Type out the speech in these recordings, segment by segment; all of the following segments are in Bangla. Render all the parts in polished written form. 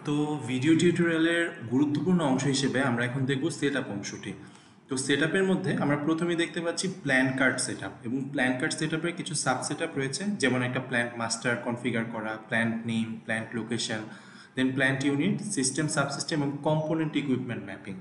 তো ভিডিও টিউটোরিয়ালের গুরুত্বপূর্ণ অংশ হিসেবে আমরা এখন দেখব সেটআপ অংশটি। তো সেটআপের মধ্যে আমরা প্রথমেই দেখতে পাচ্ছি প্ল্যান কার্ড সেটআপ, এবং প্ল্যান কার্ড সেটআপের কিছু সাব সেটআপ রয়েছে, যেমন একটা প্ল্যান্ট মাস্টার কনফিগার করা, প্ল্যান্ট নেম, প্ল্যান্ট লোকেশন, দেন প্ল্যান্ট ইউনিট, সিস্টেম সাবসিস্টেম এবং কম্পোনেন্ট ইকুইপমেন্ট ম্যাপিং।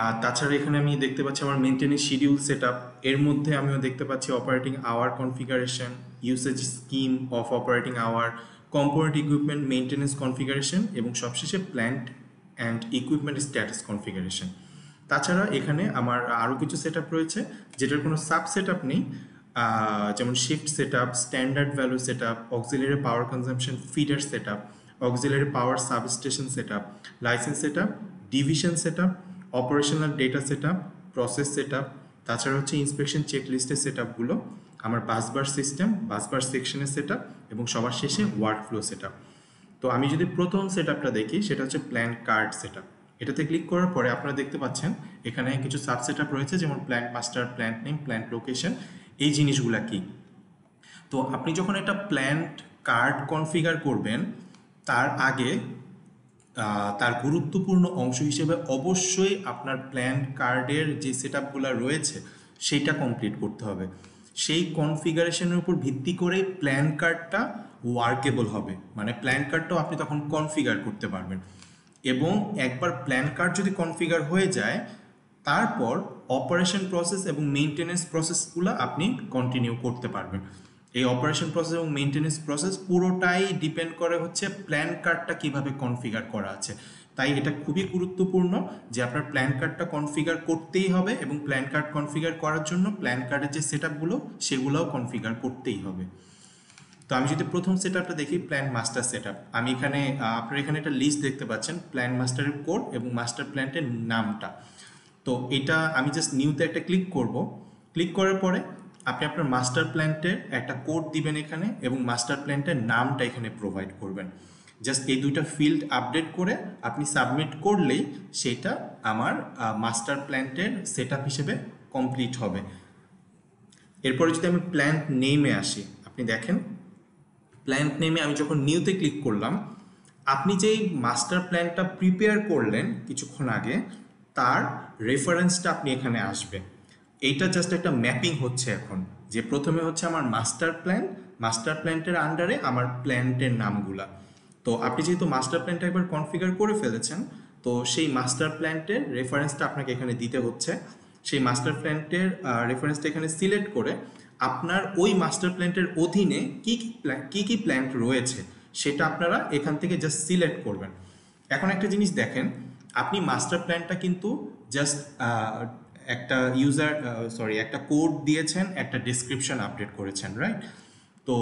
আর তাছাড়া এখানে আমি দেখতে পাচ্ছি আমার মেনটেনেন্স শিডিউল সেটআপ, এর মধ্যে আমিও দেখতে পাচ্ছি operating hour configuration, usage scheme of operating hour, component equipment maintenance configuration এবং সবশেষে plant and equipment status configuration. তাছাড়া এখানে আমার আরও কিছু সেটআপ রয়েছে যেটার কোনো সাব সেটআপ নেই, যেমন shift setup, standard value setup, auxiliary power consumption feeder setup, auxiliary power substation setup, licence setup, division setup, operational data setup, process setup. তাছাড়া হচ্ছে ইন্সপেকশন চেকলিস্টের সেটআপগুলো, আমার বাসবার সিস্টেম, বাসবার সেকশনের সেটআপ এবং সবার শেষে ওয়ার্কফ্লো সেটআপ। তো আমি যদি প্রথম সেটআপটা দেখি, সেটা হচ্ছে প্ল্যান কার্ড সেটআপ। এটাতে ক্লিক করার পরে আপনারা দেখতে পাচ্ছেন এখানে কিছু সাব সেটআপ রয়েছে, যেমন plant master, plant name, plant location. এই জিনিসগুলা কি? তো আপনি যখন একটা প্ল্যান্ট কার্ড কনফিগার করবেন, তার আগে তার গুরুত্বপূর্ণ অংশ হিসেবে অবশ্যই আপনার প্ল্যান কার্ডের যে সেটআপগুলো রয়েছে সেইটা কমপ্লিট করতে হবে। সেই কনফিগারেশনের উপর ভিত্তি করে প্ল্যান কার্ডটা ওয়ার্কেবল হবে, মানে প্ল্যান কার্ডটাও আপনি তখন কনফিগার করতে পারবেন। এবং একবার প্ল্যান কার্ড যদি কনফিগার হয়ে যায়, তারপর অপারেশন প্রসেস এবং মেইনটেনেন্স প্রসেসগুলো আপনি কন্টিনিউ করতে পারবেন। এই অপারেশন প্রসেস এবং মেইনটেনেন্স প্রসেস পুরোটাই ডিপেন্ড করে হচ্ছে প্ল্যান কার্ডটা কীভাবে কনফিগার করা আছে। তাই এটা খুবই গুরুত্বপূর্ণ যে আপনার প্ল্যান কার্ডটা কনফিগার করতেই হবে, এবং প্ল্যান কার্ড কনফিগার করার জন্য প্ল্যান কার্ডের যে সেটআপগুলো সেগুলোও কনফিগার করতেই হবে। তো আমি যদি প্রথম সেটআপটা দেখি, প্ল্যান মাস্টার সেটআপ, আমি এখানে আপনারা এখানে একটা লিস্ট দেখতে পাচ্ছেন প্ল্যান মাস্টারের কোড এবং মাস্টার প্ল্যান্টের নামটা। তো এটা আমি জাস্ট নিউতে একটা ক্লিক করব। ক্লিক করার পরে আপনি আপনার মাস্টার প্ল্যান্টের একটা কোড দিবেন এখানে, এবং মাস্টার প্ল্যান্টের নামটা এখানে প্রোভাইড করবেন। জাস্ট এই দুইটা ফিল্ড আপডেট করে আপনি সাবমিট করলেই সেটা আমার মাস্টার প্ল্যান্টের সেটআপ হিসেবে কমপ্লিট হবে। এরপরে যদি আমি প্ল্যান্ট নেমে আসি, আপনি দেখেন প্ল্যান্ট নেমে আমি যখন নিউতে ক্লিক করলাম, আপনি যেই মাস্টার প্ল্যানটা প্রিপেয়ার করলেন কিছুক্ষণ আগে, তার রেফারেন্সটা আপনি এখানে আসবে। এইটা জাস্ট একটা ম্যাপিং হচ্ছে এখন, যে প্রথমে হচ্ছে আমার মাস্টার প্ল্যান, মাস্টার প্ল্যান্টের আন্ডারে আমার প্ল্যান্টের নামগুলা। তো আপনি যেহেতু মাস্টার প্ল্যানটা একবার কনফিগার করে ফেলেছেন, তো সেই মাস্টার প্ল্যান্টের রেফারেন্সটা আপনাকে এখানে দিতে হচ্ছে। সেই মাস্টার প্ল্যান্টের রেফারেন্সটা এখানে সিলেক্ট করে আপনার ওই মাস্টার প্ল্যান্টের অধীনে কী কী প্ল্যান্ট রয়েছে সেটা আপনারা এখান থেকে জাস্ট সিলেক্ট করবেন। এখন একটা জিনিস দেখেন, আপনি মাস্টার প্ল্যানটা কিন্তু জাস্ট একটা একটা কোড দিয়েছেন, একটা ডেসক্রিপশন আপডেট করেছেন, রাইট? তো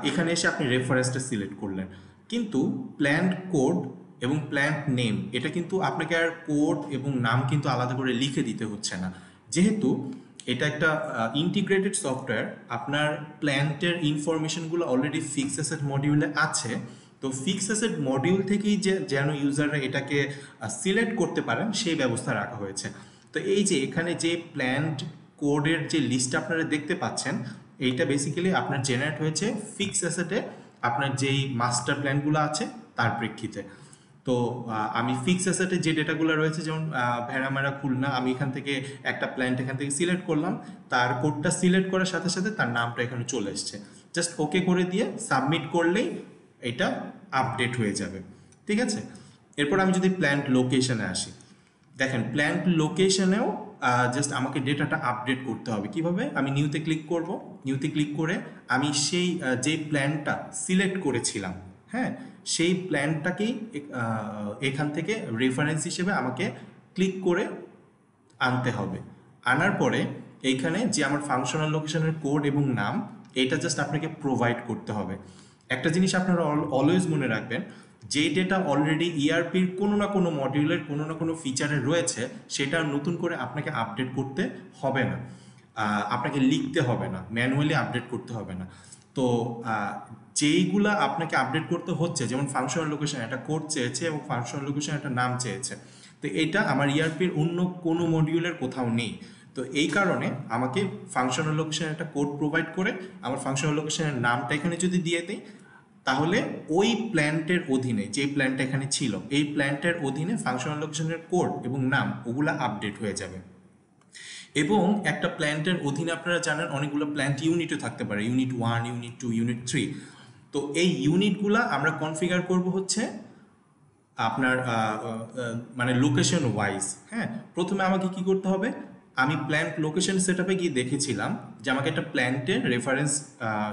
এখানে এসে আপনি রেফারেন্সটা সিলেক্ট করলেন, কিন্তু প্ল্যান্ট কোড এবং প্ল্যান্ট নেম এটা কিন্তু আপনাকে আর কোড এবং নাম কিন্তু আলাদা করে লিখে দিতে হচ্ছে না, যেহেতু এটা একটা ইন্টিগ্রেটেড সফটওয়্যার। আপনার প্ল্যান্টের ইনফরমেশনগুলো অলরেডি ফিক্স অ্যাসেট মডিউলে আছে। তো ফিক্স অ্যাসেট মডিউল থেকেই যেন ইউজাররা এটাকে সিলেক্ট করতে পারেন সেই ব্যবস্থা রাখা হয়েছে। তো এই যে এখানে যে প্ল্যান্ট কোডের যে লিস্ট আপনারা দেখতে পাচ্ছেন, এইটা বেসিক্যালি আপনার জেনারেট হয়েছে ফিক্স অ্যাসেটে আপনার যেই মাস্টার প্ল্যানগুলো আছে তার প্রেক্ষিতে। তো আমি ফিক্স অ্যাসেটে যে ডেটাগুলো রয়েছে, যেমন ভেড়ামেরা খুলনা, আমি এখান থেকে একটা প্ল্যান্ট এখান থেকে সিলেক্ট করলাম, তার কোডটা সিলেক্ট করার সাথে সাথে তার নামটা এখানে চলে এসছে। জাস্ট ওকে করে দিয়ে সাবমিট করলেই এটা আপডেট হয়ে যাবে, ঠিক আছে? এরপর আমি যদি প্ল্যান্ট লোকেশনে আসি, দেখেন প্ল্যান্ট লোকেশনেও জাস্ট আমাকে ডেটাটা আপডেট করতে হবে। কিভাবে? আমি নিউতে ক্লিক করব। নিউতে ক্লিক করে আমি সেই যে প্ল্যানটা সিলেক্ট করেছিলাম, হ্যাঁ, সেই প্ল্যানটাকেই এখান থেকে রেফারেন্স হিসেবে আমাকে ক্লিক করে আনতে হবে। আনার পরে এইখানে যে আমার ফাংশনাল লোকেশনের কোড এবং নাম, এটা জাস্ট আপনাকে প্রোভাইড করতে হবে। একটা জিনিস আপনারা অলওয়েজ মনে রাখবেন, যে ডেটা অলরেডি ইআরপির কোনো না কোনো মডিউলের কোনো না কোনো ফিচারে রয়েছে, সেটা নতুন করে আপনাকে আপডেট করতে হবে না, আপনাকে লিখতে হবে না, ম্যানুয়ালি আপডেট করতে হবে না। তো যেইগুলা আপনাকে আপডেট করতে হচ্ছে, যেমন ফাংশনাল লোকেশন একটা কোড চেয়েছে এবং ফাংশনাল লোকেশন একটা নাম চেয়েছে, তো এটা আমার ইআরপির অন্য কোনো মডিউলের কোথাও নেই। তো এই কারণে আমাকে ফাংশনাল লোকেশনের একটা কোড প্রোভাইড করে আমার ফাংশনাল লোকেশনের নামটা এখানে যদি দিয়ে দিই, তাহলে ওই প্ল্যান্টের অধীনে যে প্ল্যান্টটা এখানে ছিল এই প্ল্যান্টের অধীনে ফাংশনাল লোকেশনের কোড এবং নাম ওগুলা আপডেট হয়ে যাবে। এবং একটা প্ল্যান্টের অধীনে আপনারা জানেন অনেকগুলো প্ল্যান্ট ইউনিটও থাকতে পারে, ইউনিট 1, ইউনিট 2, ইউনিট 3। তো এই ইউনিটগুলা আমরা কনফিগার করব হচ্ছে আপনার মানে লোকেশন ওয়াইজ। হ্যাঁ, প্রথমে আমাকে কি করতে হবে, আমি প্ল্যান্ট লোকেশন সেটআপে গিয়ে দেখেছিলাম যে আমাকে একটা প্ল্যান্টের রেফারেন্স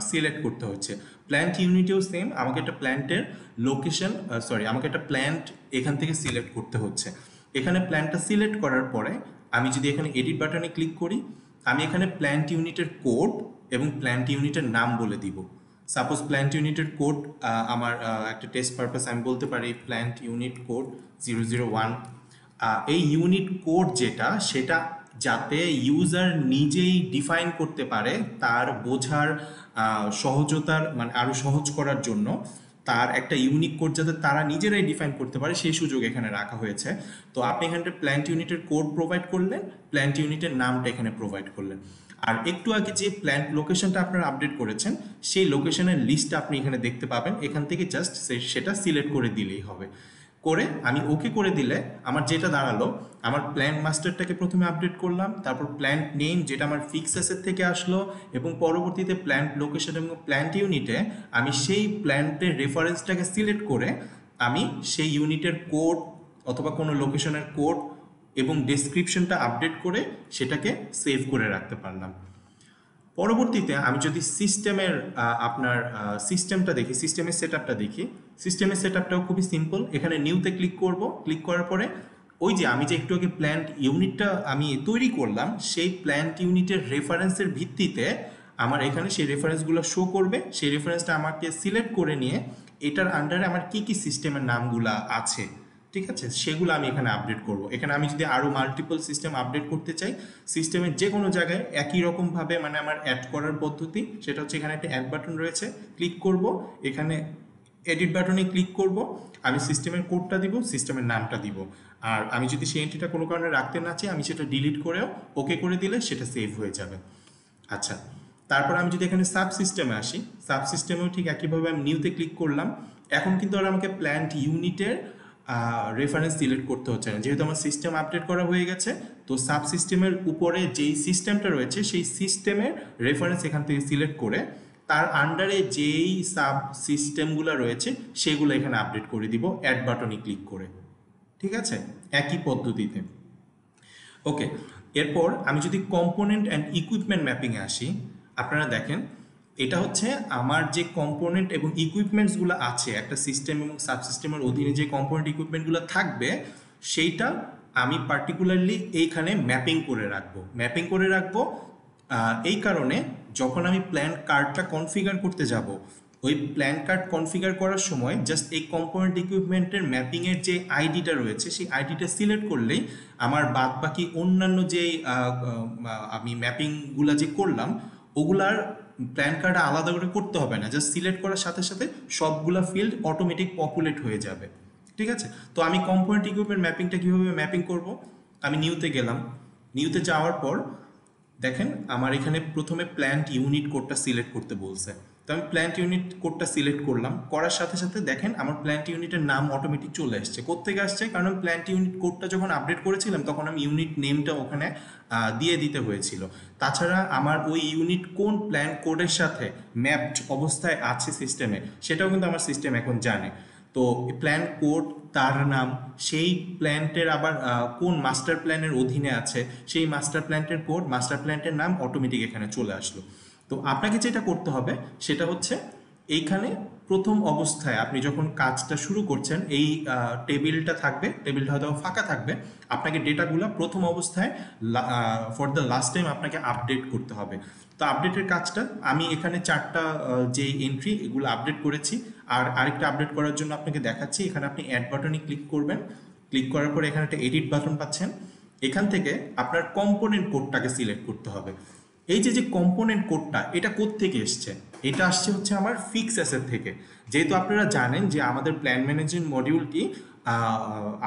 সিলেক্ট করতে হচ্ছে। প্ল্যান্ট ইউনিটেও সেম, আমাকে একটা প্ল্যান্টের লোকেশন আমাকে একটা প্ল্যান্ট এখান থেকে সিলেক্ট করতে হচ্ছে। এখানে প্ল্যান্টটা সিলেক্ট করার পরে আমি যদি এখানে এডিট বাটনে ক্লিক করি, আমি এখানে প্ল্যান্ট ইউনিটের কোড এবং প্ল্যান্ট ইউনিটের নাম বলে দিব। সাপোজ প্ল্যান্ট ইউনিটের কোড আমার একটা টেস্ট পারপাস আমি বলতে পারি প্ল্যান্ট ইউনিট কোড 001। এই ইউনিট কোড যেটা সেটা যাতে ইউজার নিজেই ডিফাইন করতে পারে, তার বোঝার সহজতার মানে আরও সহজ করার জন্য তার একটা ইউনিক কোড যাতে তারা নিজেরাই ডিফাইন করতে পারে সেই সুযোগ এখানে রাখা হয়েছে। তো আপনি এখানে প্ল্যান্ট ইউনিটের কোড প্রোভাইড করলেন, প্ল্যান্ট ইউনিটের নামটা এখানে প্রোভাইড করলেন। আর একটু আগে যে প্ল্যান্ট লোকেশনটা আপনারা আপডেট করেছেন সেই লোকেশনের লিস্টটা আপনি এখানে দেখতে পাবেন, এখান থেকে জাস্ট সেটা সিলেক্ট করে দিলেই হবে। করে আমি ওকে করে দিলে আমার যেটা দাঁড়ালো, আমার প্ল্যান্ট মাস্টারটাকে প্রথমে আপডেট করলাম, তারপর প্ল্যান্ট নেম যেটা আমার ফিক্স অ্যাসেট থেকে আসলো, এবং পরবর্তীতে প্ল্যান্ট লোকেশন এবং প্ল্যান্ট ইউনিটে আমি সেই প্ল্যান্টের রেফারেন্সটাকে সিলেক্ট করে আমি সেই ইউনিটের কোড অথবা কোনো লোকেশনের কোড এবং ডেসক্রিপশনটা আপডেট করে সেটাকে সেভ করে রাখতে পারলাম। পরবর্তীতে আমি যদি সিস্টেমের আপনার সিস্টেমটা দেখি, সিস্টেমের সেটআপটা দেখি, সিস্টেমের সেটআপটাও খুবই সিম্পল। এখানে নিউতে ক্লিক করব, ক্লিক করার পরে ওই যে আমি যে একটু আগে প্ল্যান্ট ইউনিটটা আমি তৈরি করলাম সেই প্ল্যান্ট ইউনিটের রেফারেন্সের ভিত্তিতে আমার এখানে সেই রেফারেন্সগুলো শো করবে। সেই রেফারেন্সটা আমাকে সিলেক্ট করে নিয়ে এটার আন্ডারে আমার কি কি সিস্টেমের নামগুলা আছে, ঠিক আছে, সেগুলো আমি এখানে আপডেট করব। এখানে আমি যদি আরও মাল্টিপল সিস্টেম আপডেট করতে চাই, সিস্টেমের যে কোনো জায়গায় একই রকমভাবে মানে আমার অ্যাড করার পদ্ধতি সেটা হচ্ছে এখানে একটা অ্যাড বাটন রয়েছে, ক্লিক করব, এখানে এডিট বাটনে ক্লিক করব, আমি সিস্টেমের কোডটা দিব, সিস্টেমের নামটা দিব। আর আমি যদি সেই এন্ট্রিটা কোনো কারণে রাখতে না চাই আমি সেটা ডিলিট করেও ওকে করে দিলে সেটা সেভ হয়ে যাবে। আচ্ছা, তারপর আমি যদি এখানে সাব সিস্টেমে আসি, সাব সিস্টেমেও ঠিক একইভাবে আমি নিউতে ক্লিক করলাম। এখন কিন্তু আর আমাকে প্ল্যান্ট ইউনিটের রেফারেন্স সিলেক্ট করতে হচ্ছে না, যেহেতু আমার সিস্টেম আপডেট করা হয়ে গেছে। তো সাব সিস্টেমের উপরে যেই সিস্টেমটা রয়েছে সেই সিস্টেমের রেফারেন্স এখান থেকে সিলেক্ট করে তার আন্ডারে যেই সাব সিস্টেমগুলো রয়েছে সেগুলো এখানে আপডেট করে দিব অ্যাড বাটনে ক্লিক করে, ঠিক আছে, একই পদ্ধতিতে। ওকে, এরপর আমি যদি কম্পোনেন্ট অ্যান্ড ইকুইপমেন্ট ম্যাপিংয়ে আসি, আপনারা দেখেন এটা হচ্ছে আমার যে কম্পোনেন্ট এবং ইকুইপমেন্টসগুলো আছে একটা সিস্টেম এবং সাবসিস্টেমের অধীনে যে কম্পোনেন্ট ইকুইপমেন্টগুলো থাকবে সেইটা আমি পার্টিকুলারলি এইখানে ম্যাপিং করে রাখবো। ম্যাপিং করে রাখবো এই কারণে যখন আমি প্ল্যান কার্ডটা কনফিগার করতে যাব, ওই প্ল্যান কার্ড কনফিগার করার সময় জাস্ট এই কম্পোনেন্ট ইকুইপমেন্টের ম্যাপিংয়ের যে আইডিটা রয়েছে সেই আইডিটা সিলেক্ট করলেই আমার বাদ বাকি অন্যান্য যে আমি ম্যাপিংগুলো যে করলাম ওগুলার প্ল্যান কার্ডে আলাদা করে করতে হবে না, জাস্ট সিলেক্ট করার সাথে সাথে সবগুলা ফিল্ড অটোমেটিক পপুলেট হয়ে যাবে, ঠিক আছে। তো আমি কম্পোনেন্ট ইকুইপমেন্ট ম্যাপিংটা কীভাবে ম্যাপিং করব, আমি নিউতে গেলাম, নিউতে যাওয়ার পর দেখেন আমার এখানে প্রথমে প্ল্যান্ট ইউনিট কোডটা সিলেক্ট করতে বলছে। তো আমি প্ল্যান্ট ইউনিট কোডটা সিলেক্ট করলাম, করার সাথে সাথে দেখেন আমার প্ল্যান্ট ইউনিটের নাম অটোমেটিক চলে আসছে। কোত্থেকে আসছে, কারণ প্ল্যান্ট ইউনিট কোডটা যখন আপডেট করেছিলাম তখন আমি ইউনিট নেমটা ওখানে দিয়ে দিতে হয়েছিল। তাছাড়া আমার ওই ইউনিট কোন প্ল্যান কোডের সাথে ম্যাপড অবস্থায় আছে সিস্টেমে সেটাও কিন্তু আমার সিস্টেম এখন জানে। তো প্ল্যান কোড, তার নাম, সেই প্ল্যান্টের আবার কোন মাস্টার প্ল্যানের অধীনে আছে সেই মাস্টার প্ল্যান্টের কোড, মাস্টার প্ল্যান্টের নাম অটোমেটিক এখানে চলে আসলো। তো আপনাকে যেটা করতে হবে সেটা হচ্ছে এইখানে প্রথম অবস্থায় আপনি যখন কাজটা শুরু করছেন এই টেবিলটা থাকবে, টেবিলটা হয়তো ফাঁকা থাকবে, আপনাকে ডেটাগুলো প্রথম অবস্থায় ফর দ্য লাস্ট টাইম আপনাকে আপডেট করতে হবে। তো আপডেটের কাজটা আমি এখানে চারটা যে এন্ট্রি এগুলো আপডেট করেছি, আর আরেকটা আপডেট করার জন্য আপনাকে দেখাচ্ছি। এখানে আপনি অ্যাড বাটনে ক্লিক করবেন, ক্লিক করার পরে এখানে একটা এডিট বাটন পাচ্ছেন, এখান থেকে আপনার কম্পোনেন্ট কোডটাকে সিলেক্ট করতে হবে। এই যে কম্পোনেন্ট কোডটা এটা কোত্থেকে এসছে, এটা আসছে হচ্ছে আমার ফিক্স অ্যাসেট থেকে। যেহেতু আপনারা জানেন যে আমাদের প্ল্যান ম্যানেজমেন্ট মডিউলটি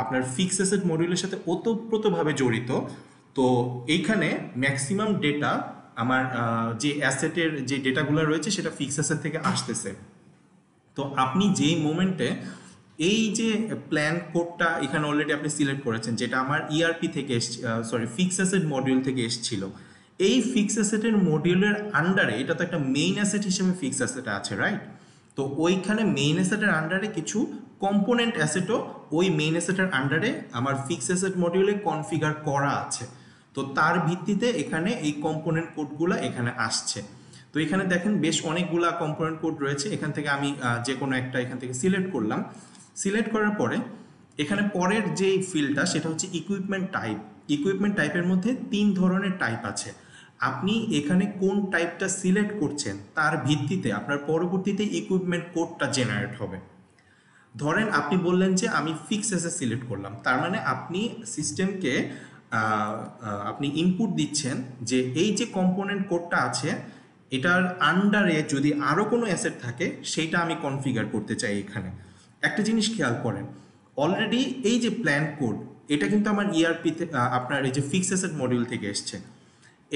আপনার ফিক্স অ্যাসেট মডিউলের সাথে ওতপ্রোতভাবে জড়িত। তো এইখানে ম্যাক্সিমাম ডেটা আমার যে অ্যাসেটের যে ডেটাগুলো রয়েছে সেটা ফিক্স অ্যাসেট থেকে আসতেছে। তো আপনি যেই মোমেন্টে এই যে প্ল্যান কোডটা এখানে অলরেডি আপনি সিলেক্ট করেছেন, যেটা আমার ইআরপি থেকে ফিক্স অ্যাসেট মডিউল থেকে এসেছিল, এই ফিক্স অ্যাসেটের মডিউলের আন্ডারে, এটা তো একটা মেইন অ্যাসেট হিসেবে ফিক্স অ্যাসেট আছে, রাইট? তো ওইখানে মেইন অ্যাসেটের আন্ডারে কিছু কম্পোনেন্ট অ্যাসেটও ওই মেইন অ্যাসেটের আন্ডারে আমার ফিক্স অ্যাসেট মডিউলে কনফিগার করা আছে। তো তার ভিত্তিতে এখানে এই কম্পোনেন্ট কোডগুলো এখানে আসছে। তো এখানে দেখেন বেশ অনেকগুলা কম্পোনেন্ট কোড রয়েছে। এখান থেকে আমি যে কোনো একটা এখান থেকে সিলেক্ট করলাম। সিলেক্ট করার পরে এখানে পরের যে ফিল্ডটা সেটা হচ্ছে ইকুইপমেন্ট টাইপ। ইকুইপমেন্ট টাইপের মধ্যে 3 ধরনের টাইপ আছে। আপনি এখানে কোন টাইপটা সিলেক্ট করছেন তার ভিত্তিতে আপনার পরবর্তীতে ইকুইপমেন্ট কোডটা জেনারেট হবে। ধরেন আপনি বললেন যে আমি ফিক্স অ্যাসেট সিলেক্ট করলাম, তার মানে আপনি সিস্টেমকে আপনি ইনপুট দিচ্ছেন যে এই যে কম্পোনেন্ট কোডটা আছে এটার আন্ডারে যদি আরও কোনো অ্যাসেট থাকে সেইটা আমি কনফিগার করতে চাই। এখানে একটা জিনিস খেয়াল করেন, অলরেডি এই যে প্ল্যান কোড এটা কিন্তু আমার ইআরপিতে আপনার এই যে ফিক্স অ্যাসেট মডিউল থেকে এসছে।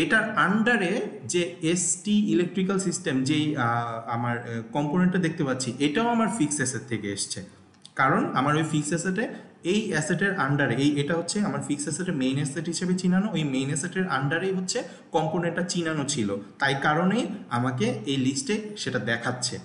এটার আন্ডারে যে এসটি ইলেকট্রিক্যাল সিস্টেম যেই আমার কম্পোনেন্টটা দেখতে পাচ্ছি এটাও আমার ফিক্স অ্যাসেট থেকে এসছে। কারণ আমার ওই ফিক্স অ্যাসেটে এই অ্যাসেটের আন্ডারে এটা হচ্ছে আমার ফিক্স অ্যাসেটের মেইন অ্যাসেট হিসেবে চিনানো, ওই মেইন অ্যাসেটের আন্ডারেই হচ্ছে কম্পোনেন্টটা চিনানো ছিল, তাই কারণেই আমাকে এই লিস্টে সেটা দেখাচ্ছে।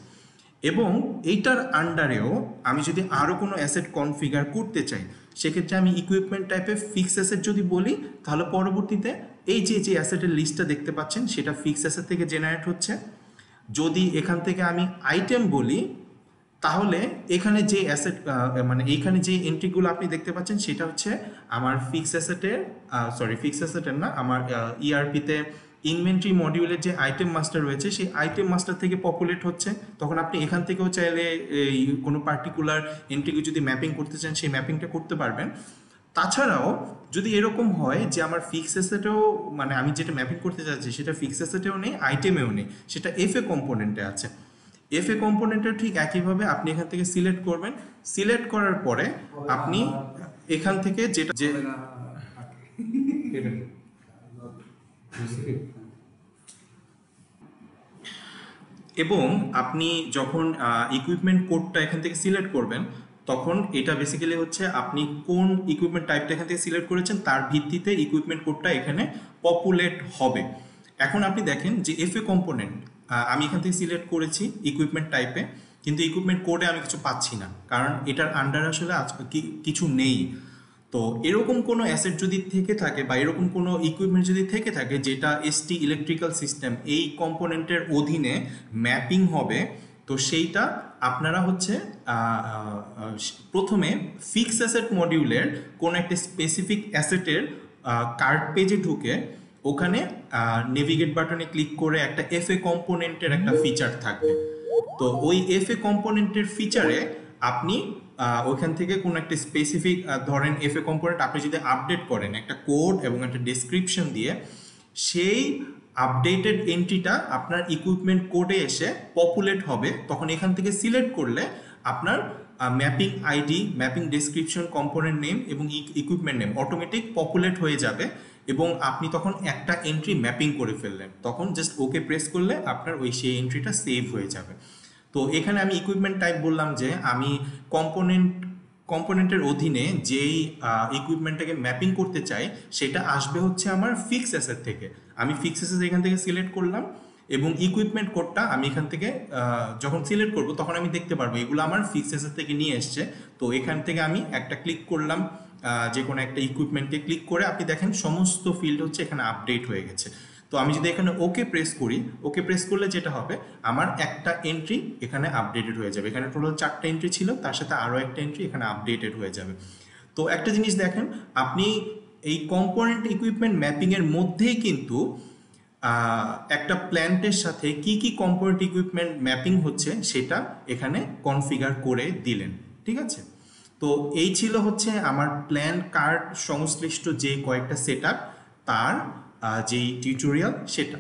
এবং এইটার আন্ডারেও আমি যদি আরও কোনো অ্যাসেট কনফিগার করতে চাই সেক্ষেত্রে আমি ইকুইপমেন্ট টাইপে ফিক্স অ্যাসেট যদি বলি তাহলে পরবর্তীতে এই যে যে অ্যাসেটের লিস্টটা দেখতে পাচ্ছেন সেটা ফিক্স অ্যাসেট থেকে জেনারেট হচ্ছে। যদি এখান থেকে আমি আইটেম বলি তাহলে এখানে যে অ্যাসেট মানে এইখানে যে এন্ট্রিগুলো আপনি দেখতে পাচ্ছেন সেটা হচ্ছে আমার ফিক্স অ্যাসেটের না, আমার ইআরপিতে ইনভেন্টরি মডিউলের যে আইটেম মাস্টার রয়েছে সেই আইটেম মাস্টার থেকে পপুলেট হচ্ছে। তখন আপনি এখান থেকেও চাইলে এই কোনো পার্টিকুলার এন্ট্রিকে যদি ম্যাপিং করতে চান সেই ম্যাপিংটা করতে পারবেন। তাছাড়াও যদি এরকম হয় যে আমার ফিক্স অ্যাসেটেও মানে আমি যেটা ম্যাপিং করতে চাচ্ছি সেটা ফিক্স অ্যাসেটেও নেই, আইটেমেও নেই, সেটা এফএ কম্পোনেন্টে আছে, এফএ কম্পোনেন্টের ঠিক একইভাবে আপনি এখান থেকে সিলেক্ট করবেন। সিলেক্ট করার পরে আপনি এখান থেকে যেটা যে এবং আপনি যখন ইকুইপমেন্ট কোডটা এখান থেকে সিলেক্ট করবেন তখন এটা বেসিক্যালি হচ্ছে আপনি কোন ইকুইপমেন্ট টাইপটা এখান থেকে সিলেক্ট করেছেন তার ভিত্তিতে ইকুইপমেন্ট কোডটা এখানে পপুলেট হবে। এখন আপনি দেখেন যে এফএ কম্পোনেন্ট আমি এখান থেকে সিলেক্ট করেছি ইকুইপমেন্ট টাইপে, কিন্তু ইকুইপমেন্ট কোডে আমি কিছু পাচ্ছি না, কারণ এটার আন্ডার আসলে কিছু নেই। তো এরকম কোনো অ্যাসেট যদি থেকে থাকে বা এরকম কোনো ইকুইপমেন্ট যদি থেকে থাকে যেটা এসটি ইলেকট্রিক্যাল সিস্টেম এই কম্পোনেন্টের অধীনে ম্যাপিং হবে, তো সেইটা আপনারা হচ্ছে প্রথমে ফিক্স অ্যাসেট মডিউলের কোনো একটা স্পেসিফিক অ্যাসেটের কার্ড পেজে ঢুকে ওখানে নেভিগেট বাটনে ক্লিক করে একটা এফএ কম্পোনেন্টের একটা ফিচার থাকবে। তো ওই এফএ কম্পোনেন্টের ফিচারে আপনি ওইখান থেকে কোনো একটা স্পেসিফিক ধরেন এফএ কম্পোনেন্ট আপনি যদি আপডেট করেন একটা কোড এবং একটা ডেসক্রিপশন দিয়ে, সেই আপডেটেড এন্ট্রিটা আপনার ইকুইপমেন্ট কোডে এসে পপুলেট হবে। তখন এখান থেকে সিলেক্ট করলে আপনার mapping ID, mapping description, component name এবং ইকুইপমেন্ট নেম অটোমেটিক পপুলেট হয়ে যাবে এবং আপনি তখন একটা এন্ট্রি ম্যাপিং করে ফেললেন। তখন জাস্ট ওকে প্রেস করলে আপনার সেই এন্ট্রিটা সেভ হয়ে যাবে। তো এখানে আমি ইকুইপমেন্ট টাইপ বললাম যে আমি কম্পোনেন্টের অধীনে যেই ইকুইপমেন্টটাকে ম্যাপিং করতে চাই সেটা আসবে হচ্ছে আমার ফিক্স অ্যাসেট থেকে। আমি ফিক্স অ্যাসেট এখান থেকে সিলেক্ট করলাম এবং ইকুইপমেন্ট কোডটা আমি এখান থেকে যখন সিলেক্ট করব তখন আমি দেখতে পারবো এগুলো আমার ফিক্স অ্যাসেট থেকে নিয়ে এসছে। তো এখান থেকে আমি একটা ক্লিক করলাম, যে কোনো একটা ইকুইপমেন্টকে ক্লিক করে আপনি দেখেন সমস্ত ফিল্ড হচ্ছে এখানে আপডেট হয়ে গেছে। তো আমি যদি এখানে ওকে প্রেস করি, ওকে প্রেস করলে যেটা হবে আমার একটা এন্ট্রি এখানে আপডেটেড হয়ে যাবে। এখানে টোটাল 4টা এন্ট্রি ছিল, তার সাথে আরও একটা এন্ট্রি এখানে আপডেটেড হয়ে যাবে। তো একটা জিনিস দেখেন, আপনি এই কম্পোনেন্ট ইকুইপমেন্ট ম্যাপিংয়ের মধ্যেই কিন্তু একটা প্ল্যান্টের সাথে কি কি কম্পোনেন্ট ইকুইপমেন্ট ম্যাপিং হচ্ছে সেটা এখানে কনফিগার করে দিলেন। ঠিক আছে, তো এই ছিল হচ্ছে আমার প্ল্যান কার্ড সংশ্লিষ্ট যে কয়েকটা সেটআপ তার যেই টিউটোরিয়াল সেটা।